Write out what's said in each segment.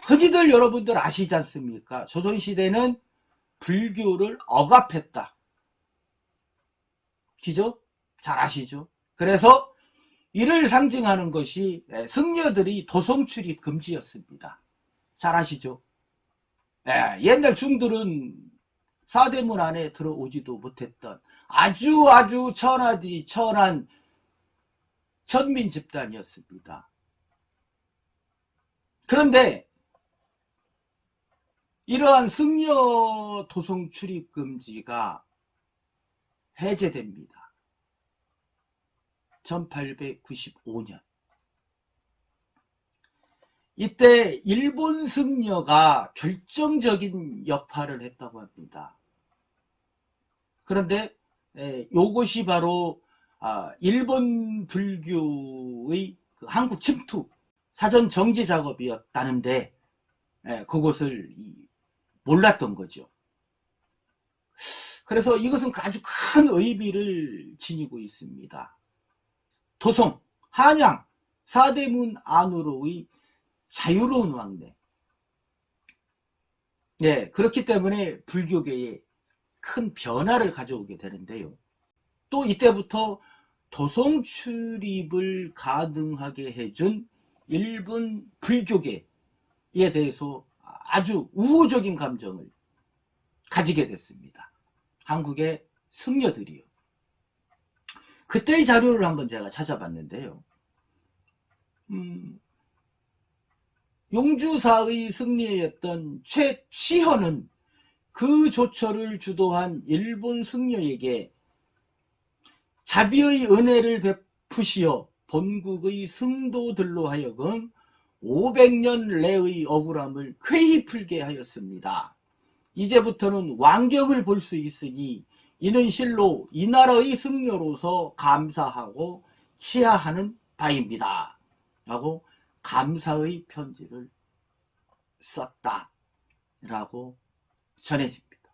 흔히들 여러분들 아시지 않습니까? 조선시대는 불교를 억압했다. 그죠? 잘 아시죠? 그래서 이를 상징하는 것이 승려들이 도성 출입 금지였습니다. 잘 아시죠? 옛날 중들은 사대문 안에 들어오지도 못했던 아주 천하디 천한 천민 집단이었습니다. 그런데 이러한 승려 도성 출입 금지가 해제됩니다. 1895년. 이때 일본 승려가 결정적인 역할을 했다고 합니다. 그런데 이것이 바로 일본 불교의 한국 침투 사전 정지 작업이었다는데 그것을 몰랐던 거죠. 그래서 이것은 아주 큰 의미를 지니고 있습니다. 도성, 한양, 사대문 안으로의 자유로운 왕래. 그렇기 때문에 불교계에 큰 변화를 가져오게 되는데요. 또 이때부터 도성 출입을 가능하게 해준 일본 불교계에 대해서 아주 우호적인 감정을 가지게 됐습니다. 한국의 승려들이요. 그때의 자료를 한번 제가 찾아봤는데요. 용주사의 승려였던 최취현은 그 조처를 주도한 일본 승려에게 자비의 은혜를 베푸시어 본국의 승도들로 하여금 500년 내의 억울함을 쾌히 풀게 하였습니다. 이제부터는 완격을 볼 수 있으니 이는 실로 이 나라의 승려로서 감사하고 치하하는 바입니다. 라고 감사의 편지를 썼다. 라고 전해집니다.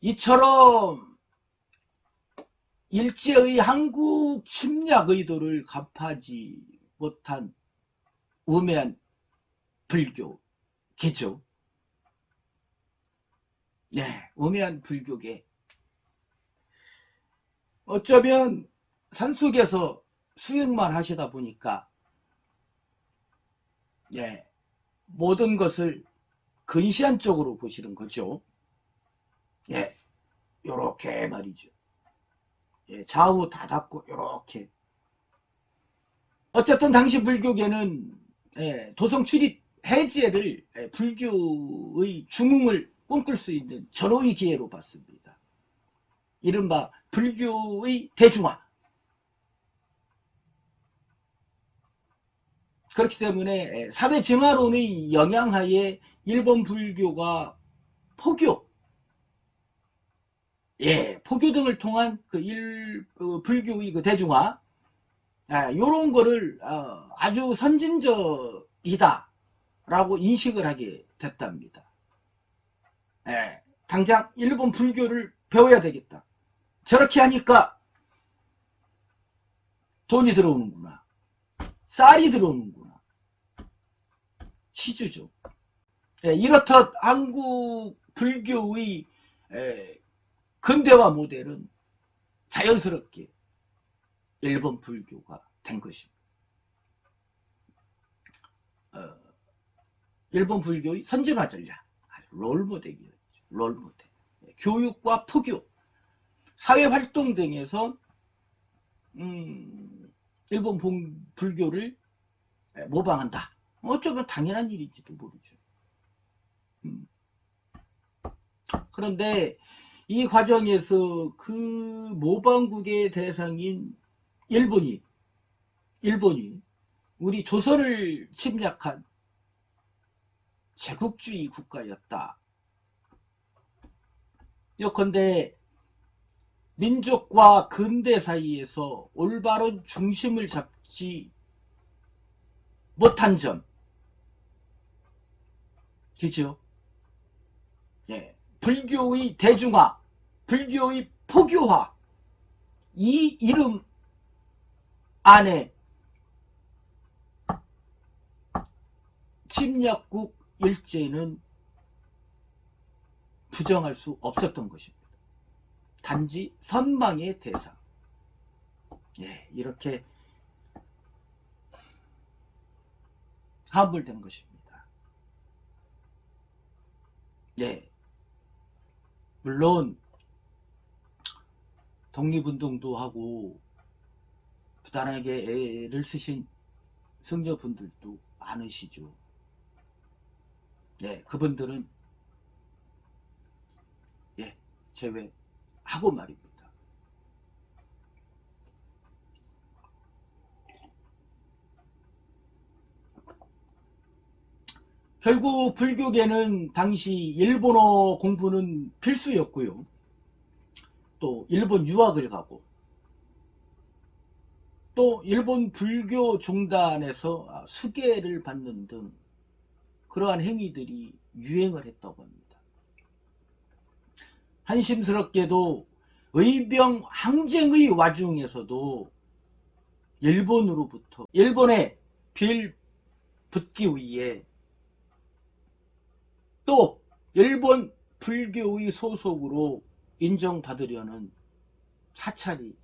이처럼 일제의 한국 침략 의도를 갚아지 못한 우매한 불교계죠. 우매한 불교계. 어쩌면 산속에서 수행만 하시다 보니까 모든 것을 근시안 쪽으로 보시는 거죠. 요렇게 말이죠. 좌우 다 닫고 요렇게. 어쨌든 당시 불교계는 도성 출입 해제를 불교의 중흥을 꿈꿀 수 있는 절호의 기회로 봤습니다. 이른바 불교의 대중화. 그렇기 때문에 사회 증화론의 영향하에 일본 불교가 포교, 포교 등을 통한 불교의 대중화, 요런 거를 아주 선진적이다 라고 인식을 하게 됐답니다. 당장 일본 불교를 배워야 되겠다. 저렇게 하니까 돈이 들어오는구나. 쌀이 들어오는구나. 시주죠. 이렇듯 한국 불교의 근대화 모델은 자연스럽게 일본 불교가 된 것입니다. 일본 불교의 선진화 전략, 롤모델이었죠. 롤모델. 교육과 포교, 사회활동 등에서 일본 불교를 모방한다. 어쩌면 당연한 일인지도 모르죠. 그런데 이 과정에서 그 모방국의 대상인 일본이 우리 조선을 침략한 제국주의 국가였다. 요컨대 민족과 근대 사이에서 올바른 중심을 잡지 못한 점, 그죠? 불교의 대중화, 불교의 포교화, 이 이름 안에 침략국 일제는 부정할 수 없었던 것입니다. 단지 선망의 대상. 예, 이렇게 함몰된 것입니다. 예, 물론 독립운동도 하고 부단하게 애를 쓰신 승려분들도 많으시죠. 예, 그분들은 예, 제외하고 말입니다. 결국 불교계는 당시 일본어 공부는 필수였고요. 또 일본 유학을 가고 또 일본 불교 종단에서 수계를 받는 등 그러한 행위들이 유행을 했다고 합니다. 한심스럽게도 의병 항쟁의 와중에서도 일본으로부터 일본에 빌붙기 위해 또 일본 불교의 소속으로 인정받으려는 사찰이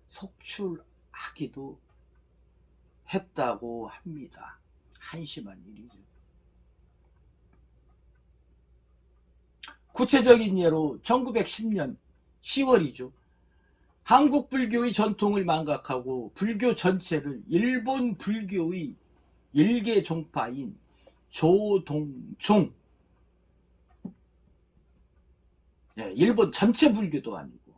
속출하기도 했다고 합니다. 한심한 일이죠. 구체적인 예로 1910년 10월이죠. 한국 불교의 전통을 망각하고 불교 전체를 일본 불교의 일개 종파인 조동종, 일본 전체 불교도 아니고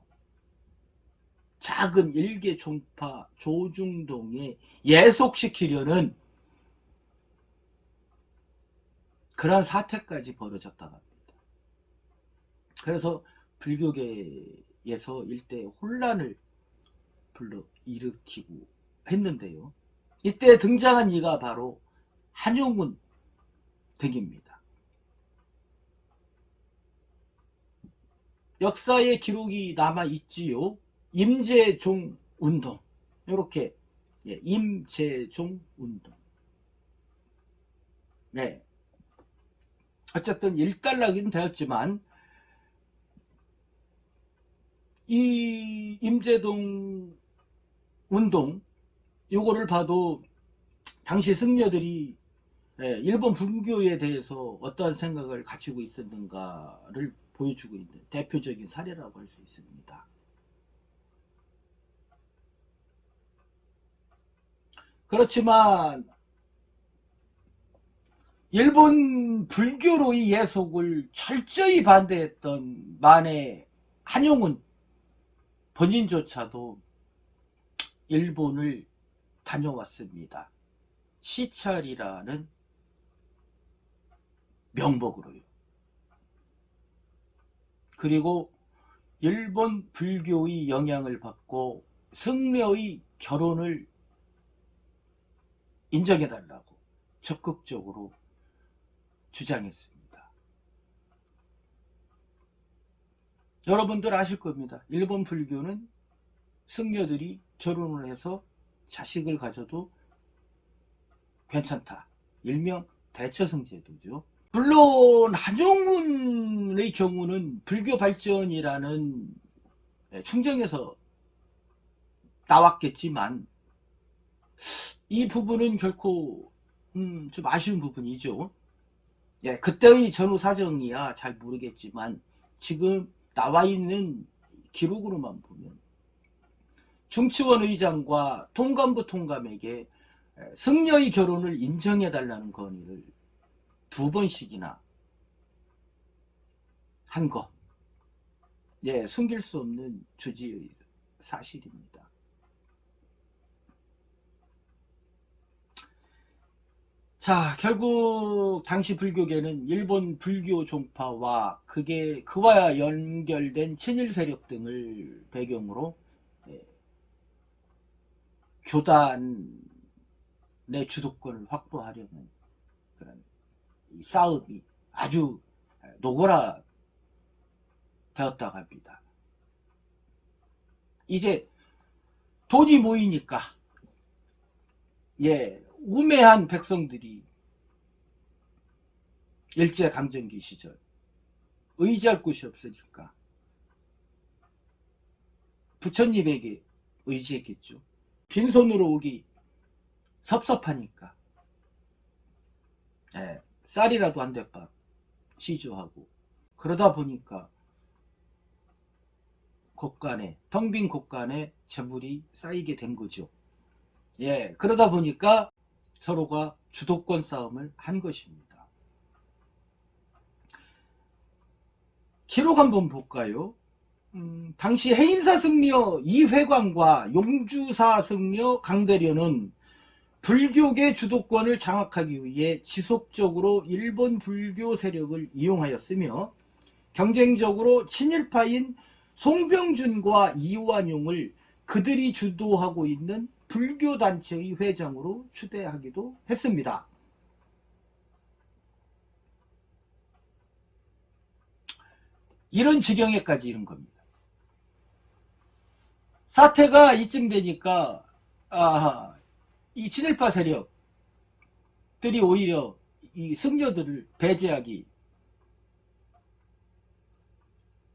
작은 일개 종파 조중동에 예속시키려는 그러한 사태까지 벌어졌다고 합니다. 그래서 불교계에서 일대 혼란을 불러일으키고 했는데요. 이때 등장한 이가 바로 한용운 등입니다. 역사의 기록이 남아있지요. 임재종 운동, 이렇게 임재종 운동. 네, 어쨌든 일단락은 되었지만 이 임재동 운동 요거를 봐도 당시 승려들이 일본 불교에 대해서 어떠한 생각을 가지고 있었는가를 보여주고 있는 대표적인 사례라고 할 수 있습니다. 그렇지만 일본 불교로의 예속을 철저히 반대했던 만해 한용운 본인조차도 일본을 다녀왔습니다. 시찰이라는 명목으로요. 그리고 일본 불교의 영향을 받고 승려의 결혼을 인정해달라고 적극적으로 주장했습니다. 여러분들 아실 겁니다. 일본 불교는 승려들이 결혼을 해서 자식을 가져도 괜찮다. 일명 대처승제도죠. 물론 한용운의 경우는 불교 발전이라는 충정에서 나왔겠지만 이 부분은 결코 좀 아쉬운 부분이죠. 그때의 전후 사정이야 잘 모르겠지만 지금 나와 있는 기록으로만 보면 중치원 의장과 통감부 통감에게 승려의 결혼을 인정해달라는 건의를 2번씩이나 한 것. 숨길 수 없는 주지의 사실입니다. 자, 결국 당시 불교계는 일본 불교 종파와 그와 연결된 친일 세력 등을 배경으로 교단의 주도권을 확보하려는 그런 싸움이 아주 노골화되었다고 합니다. 이제 돈이 모이니까 우매한 백성들이 일제강점기 시절 의지할 곳이 없으니까 부처님에게 의지했겠죠. 빈손으로 오기 섭섭하니까 쌀이라도 한 대밥 시주하고, 그러다 보니까 텅 빈 곳간에 재물이 쌓이게 된 거죠. 그러다 보니까 서로가 주도권 싸움을 한 것입니다. 기록 한번 볼까요? 당시 해인사 승려 이회광과 용주사 승려 강대련은 불교계 주도권을 장악하기 위해 지속적으로 일본 불교 세력을 이용하였으며, 경쟁적으로 친일파인 송병준과 이완용을 그들이 주도하고 있는 불교단체의 회장으로 추대하기도 했습니다. 이런 지경에까지 이른 겁니다. 사태가 이쯤 되니까 이 친일파 세력들이 오히려 이 승려들을 배제하기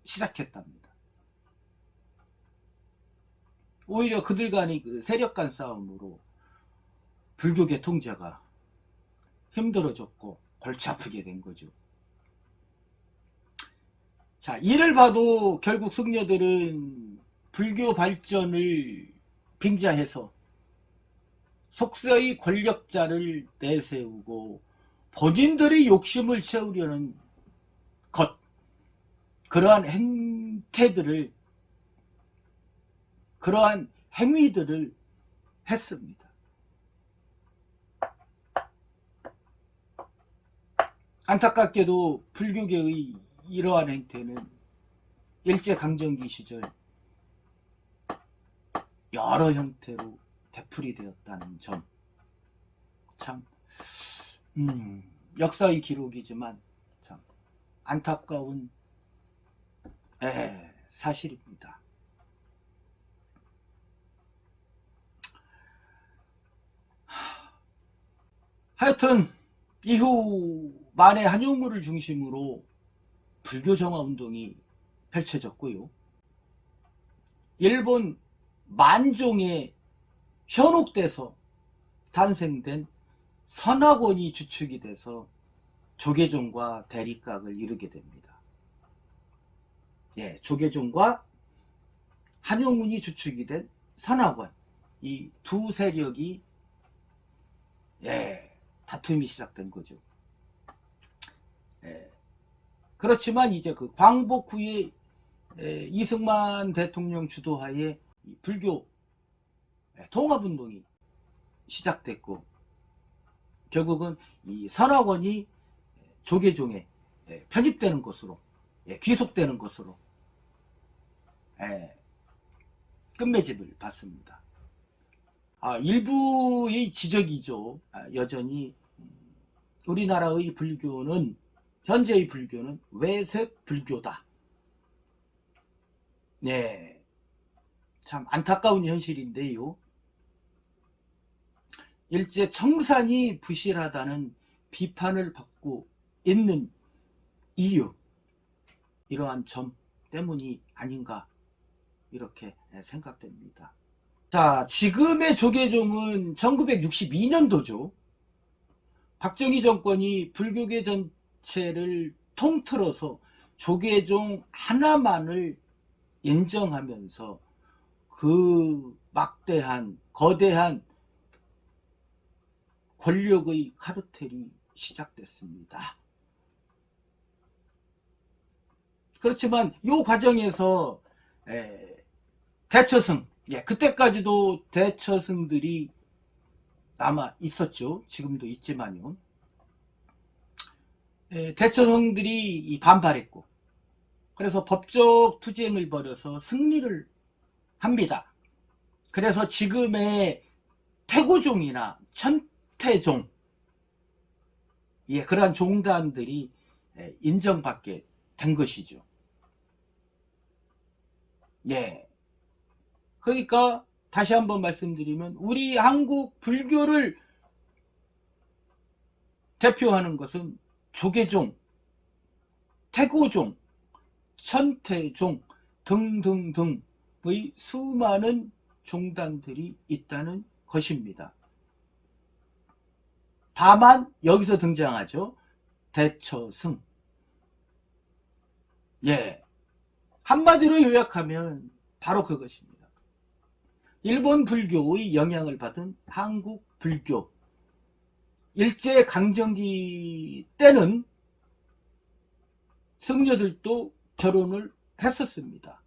시작했답니다. 오히려 그들 간의 그 세력 간 싸움으로 불교계 통제가 힘들어졌고 골치 아프게 된 거죠. 자, 이를 봐도 결국 승려들은 불교 발전을 빙자해서 속세의 권력자를 내세우고 본인들의 욕심을 채우려는 것, 그러한 행태들을, 그러한 행위들을 했습니다. 안타깝게도 불교계의 이러한 행태는 일제강점기 시절 여러 형태로 되풀이되었다는 점, 참 역사의 기록이지만 참 안타까운 사실입니다. 하여튼 이후 만해 한용우를 중심으로 불교 정화 운동이 펼쳐졌고요. 일본 만종에 현혹돼서 탄생된 선학원이 주축이 돼서 조계종과 대립각을 이루게 됩니다. 조계종과 한용운이 주축이 된 선학원, 이 두 세력이 다툼이 시작된 거죠. 그렇지만 이제 그 광복 후에 이승만 대통령 주도하에 불교 통합운동이 시작됐고, 결국은 이 선학원이 조계종에 편입되는 것으로, 귀속되는 것으로 끝맺음을 받습니다. 일부의 지적이죠. 여전히 우리나라의 불교는, 현재의 불교는 외색 불교다. 참 안타까운 현실인데요. 일제 청산이 부실하다는 비판을 받고 있는 이유, 이러한 점 때문이 아닌가 이렇게 생각됩니다. 자, 지금의 조계종은 1962년도죠. 박정희 정권이 불교계 전체를 통틀어서 조계종 하나만을 인정하면서 그 막대한 거대한 권력의 카르텔이 시작됐습니다. 그렇지만 이 과정에서 대처승, 그때까지도 대처승들이 남아 있었죠. 지금도 있지만요. 대처승들이 반발했고, 그래서 법적 투쟁을 벌여서 승리를 합니다. 그래서 지금의 태고종이나 천태종, 그러한 종단들이 인정받게 된 것이죠. 그러니까 다시 한번 말씀드리면 우리 한국 불교를 대표하는 것은 조계종, 태고종, 천태종 등등등의 수많은 종단들이 있다는 것입니다. 다만 여기서 등장하죠. 대처승. 예, 한마디로 요약하면 바로 그것입니다. 일본 불교의 영향을 받은 한국 불교. 일제강점기 때는 승려들도 결혼을 했었습니다.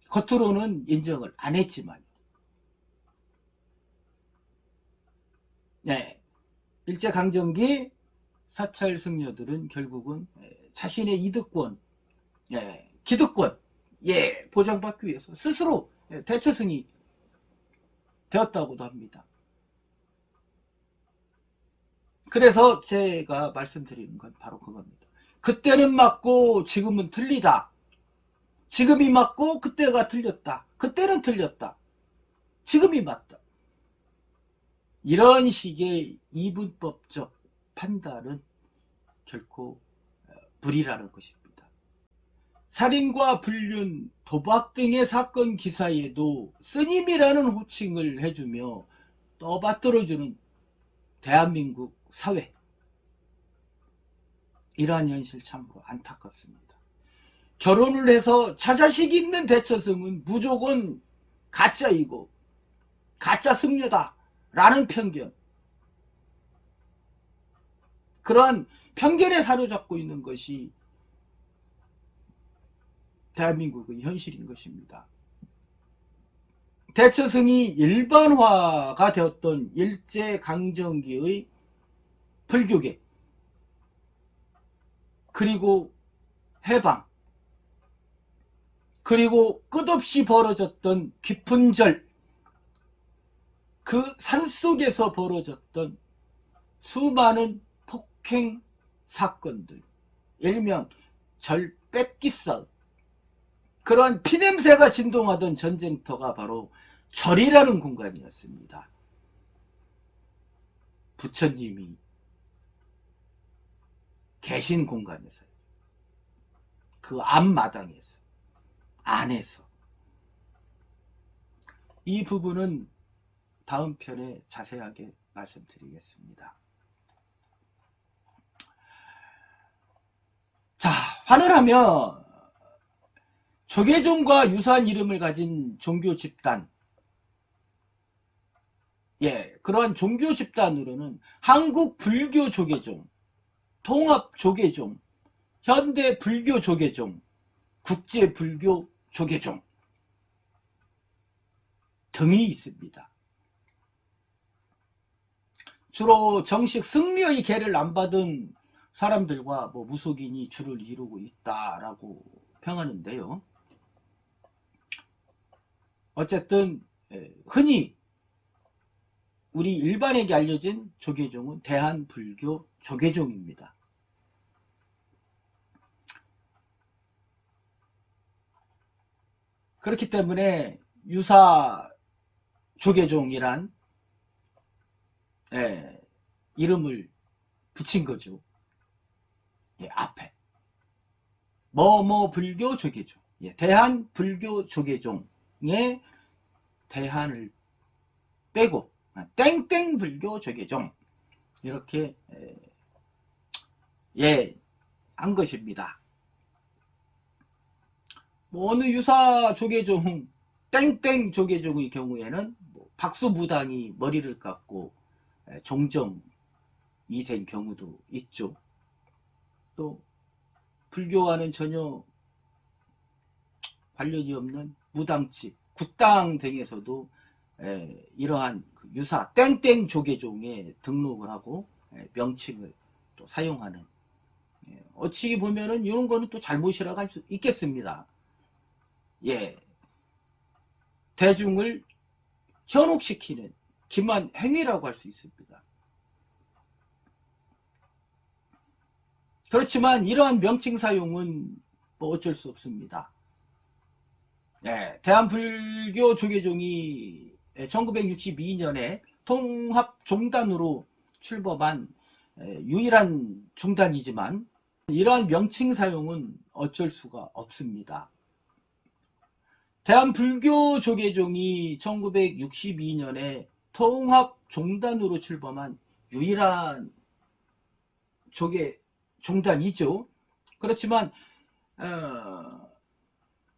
겉으로는 인정을 안 했지만, 네, 일제강점기 사찰 승려들은 결국은 자신의 이득권, 기득권, 보장받기 위해서 스스로 대처승이 되었다고도 합니다. 그래서 제가 말씀드리는 건 바로 그겁니다. 그때는 맞고 지금은 틀리다. 지금이 맞고 그때가 틀렸다. 그때는 틀렸다. 지금이 맞다. 이런 식의 이분법적 판단은 결코 불이라는 것입니다. 살인과 불륜, 도박 등의 사건 기사에도 스님이라는 호칭을 해주며 떠받들어주는 대한민국 사회. 이러한 현실 참으로 안타깝습니다. 결혼을 해서 자자식 있는 대처승은 무조건 가짜이고 가짜 승려다 라는 편견, 그러한 편견에 사로잡고 있는 것이 대한민국의 현실인 것입니다. 대처승이 일반화가 되었던 일제강점기의 불교계, 그리고 해방, 그리고 끝없이 벌어졌던 깊은절, 그 산속에서 벌어졌던 수많은 폭행 사건들, 일명 절 뺏기 싸움, 그러한 피냄새가 진동하던 전쟁터가 바로 절이라는 공간이었습니다. 부처님이 계신 공간에서, 그 앞마당에서, 안에서. 이 부분은 다음 편에 자세하게 말씀드리겠습니다. 자, 환원하면 조계종과 유사한 이름을 가진 종교 집단, 그러한 종교 집단으로는 한국 불교 조계종, 통합 조계종, 현대 불교 조계종, 국제 불교 조계종 등이 있습니다. 주로 정식 승려의 계를 안 받은 사람들과 무속인이 주를 이루고 있다라고 평하는데요. 어쨌든 흔히 우리 일반에게 알려진 조계종은 대한불교 조계종입니다. 그렇기 때문에 유사 조계종이란 이름을 붙인 거죠. 앞에 불교 조계종, 대한불교 조계종의 대한을 빼고 땡땡불교 조계종, 이렇게 한 것입니다. 어느 유사 조계종, 땡땡 조계종의 경우에는 박수무당이 머리를 깎고 종정이 된 경우도 있죠. 또 불교와는 전혀 관련이 없는 무당집, 굿당 등에서도 이러한 유사 땡땡 조계종에 등록을 하고 명칭을 또 사용하는, 어찌 보면은 이런 거는 또 잘못이라고 할 수 있겠습니다. 대중을 현혹시키는 기만 행위라고 할 수 있습니다. 그렇지만 이러한 명칭 사용은 어쩔 수 없습니다. 대한불교 조계종이 1962년에 통합종단으로 출범한 유일한 종단이지만 이러한 명칭 사용은 어쩔 수가 없습니다. 대한불교 조계종이 1962년에 통합종단으로 출범한 유일한 종단이죠. 그렇지만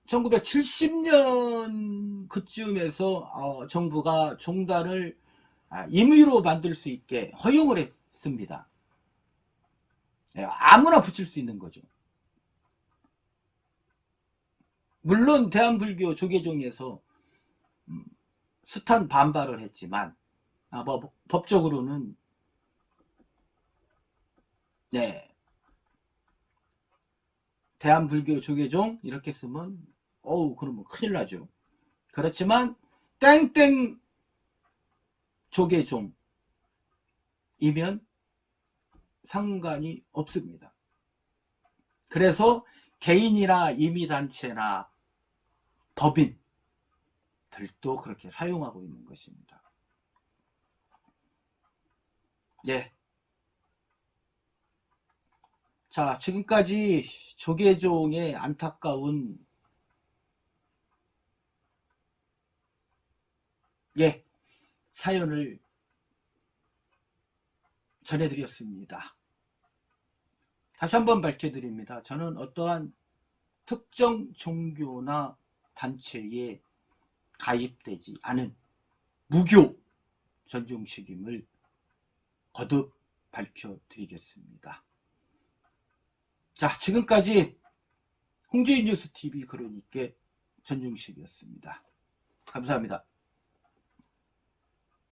1970년 그쯤에서 정부가 종단을 임의로 만들 수 있게 허용을 했습니다. 아무나 붙일 수 있는 거죠. 물론 대한불교 조계종에서 숱한 반발을 했지만 법적으로는 대한불교 조계종 이렇게 쓰면 그러면 큰일 나죠. 그렇지만 땡땡 조계종이면 상관이 없습니다. 그래서 개인이나 임의단체나 법인들도 그렇게 사용하고 있는 것입니다. 자, 지금까지 조계종의 안타까운 사연을 전해드렸습니다. 다시 한번 밝혀드립니다. 저는 어떠한 특정 종교나 단체에 가입되지 않은 무교 전종식임을 거듭 밝혀드리겠습니다. 자, 지금까지 홍주인 뉴스TV 그러니까 전종식이었습니다. 감사합니다.